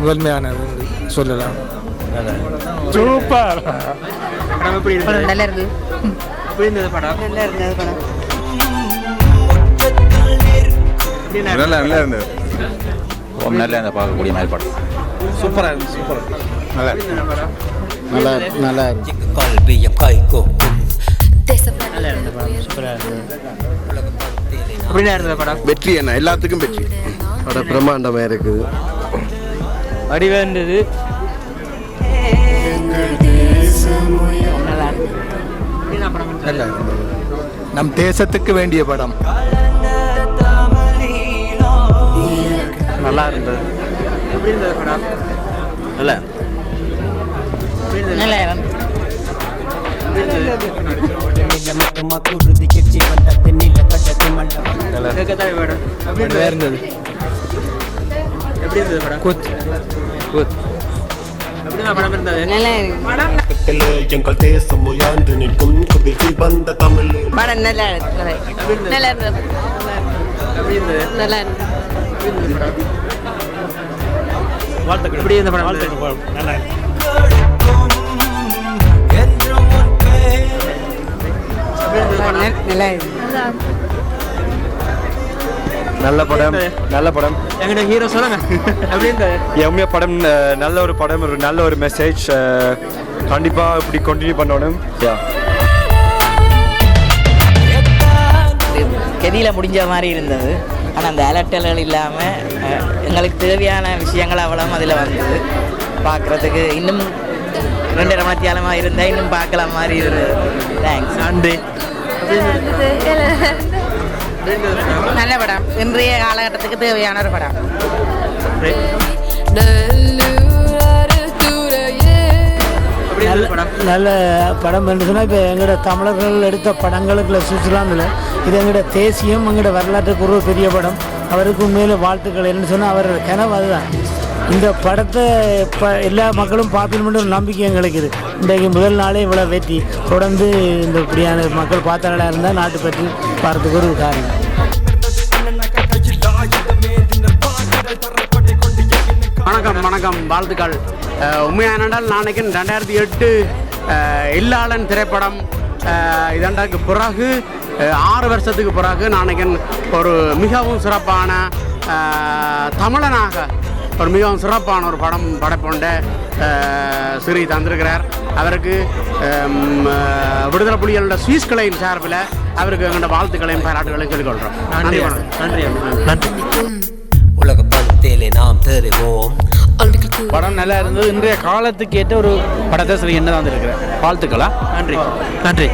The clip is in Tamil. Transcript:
முதன்மையானது சொல்லலாம். சூப்பர். நல்லா இருக்கு. படம் நல்லா இருந்தது. நல்லா இருந்தது. நல்லா இருந்த பார்க்கக்கூடிய மாதிரி படம். சூப்பராக இருந்துச்சு. சூப்பர். நல்லா நல்லா நல்லா இருந்துச்சு. வெற்றி என்ன எல்லாத்துக்கும் வெற்றி. படம் பிரம்மாண்டமாக இருக்குது. அடிவேண்டது நல்லா இருந்தது. நம் தேசத்துக்கு வேண்டிய படம். நல்லா இருந்தது. நல்லா எங்கள் தேசம் உயர்ந்து நிற்கும் குதித்து வந்த தமிழ். படம் நல்லா இருக்கு. நல்லா இருந்தது. நல்லா இருந்தது. வாழ்த்துக்கள். எப்படி இந்த படம்? வாழ்த்துக்கள். நல்லா இருக்கு. நல்லா இருக்கு. நல்ல படம். நல்ல படம். எங்கிட்ட ஹீரோ சொல்லுங்க. எப்படி இருந்தது? எம்ஏ படம் நல்ல ஒரு படம், ஒரு நல்ல ஒரு மெசேஜ். கண்டிப்பாக இப்படி கண்டினியூ பண்ணணும். கதியில் முடிஞ்ச மாதிரி இருந்தது. ஆனால் அந்த அலட்டல்கள் இல்லாமல் எங்களுக்கு தேவையான விஷயங்கள் அவ்வளோ அதில் வந்தது. பார்க்குறதுக்கு இன்னும் 2.5 மணித்தியாலமாக இருந்தால் இன்னும் பார்க்கலாம் மாதிரி இருந்தது. தேங்க்ஸ். நன்றி. நல்ல படம். இன்றைய காலகட்டத்துக்கு தேவையான ஒரு படம். நல்ல படம் என்று சொன்னால் இப்போ எங்களோட தமிழர்கள் எடுத்த படங்களுக்குள்ள சுற்றுலாமில் இது எங்களோட தேசியம், எங்களோட வரலாற்றுக்கு ஒரு பெரிய படம். அவருக்கு உண்மையில வாழ்த்துக்கள். என்னன்னு சொன்னால் அவர் கனவு அதுதான். இந்த படத்தை இப்போ எல்லா மக்களும் பார்க்கணும்னு ஒரு நம்பிக்கை எங்களுக்கு இருக்குது. இன்றைக்கு முதல் நாளே இவ்வளோ வெற்றி. தொடர்ந்து இந்த இப்படியான மக்கள் பார்த்தாங்களா இருந்தால் நாட்டு பற்றி பார்த்துக்கு ஒரு காரணம். வணக்கம். வாழ்த்துக்கள். உண்மையானால் நாளைக்கு 2008 இல்லாளன் திரைப்படம் இதற்கு பிறகு 6 வருஷத்துக்கு பிறகு நாளைக்கு ஒரு மிகவும் சிறப்பான தமிழனாக ஒரு மிகவும் சிறப்பான ஒரு படம் படைப்பொண்ட ஸ்ரீ தந்திருக்கிறார். அவருக்கு விடுதலை புலிகளோட ஸ்வீஸ் கலையின் சார்பில் அவருக்கு எங்களோட வாழ்த்துக்களையும் பாராட்டுகளையும் சொல்லிக்கொள்கிறோம். நன்றி. நன்றி. நன்றி. உலக பந்தேலே நாம் தெரிவோம். படம் நல்லா இருந்தது. இன்றைய காலத்துக்கு ஏற்ற ஒரு படத்தை சொல்லி என்ன தந்திருக்கிறேன். வாழ்த்துக்களா. நன்றி. நன்றி.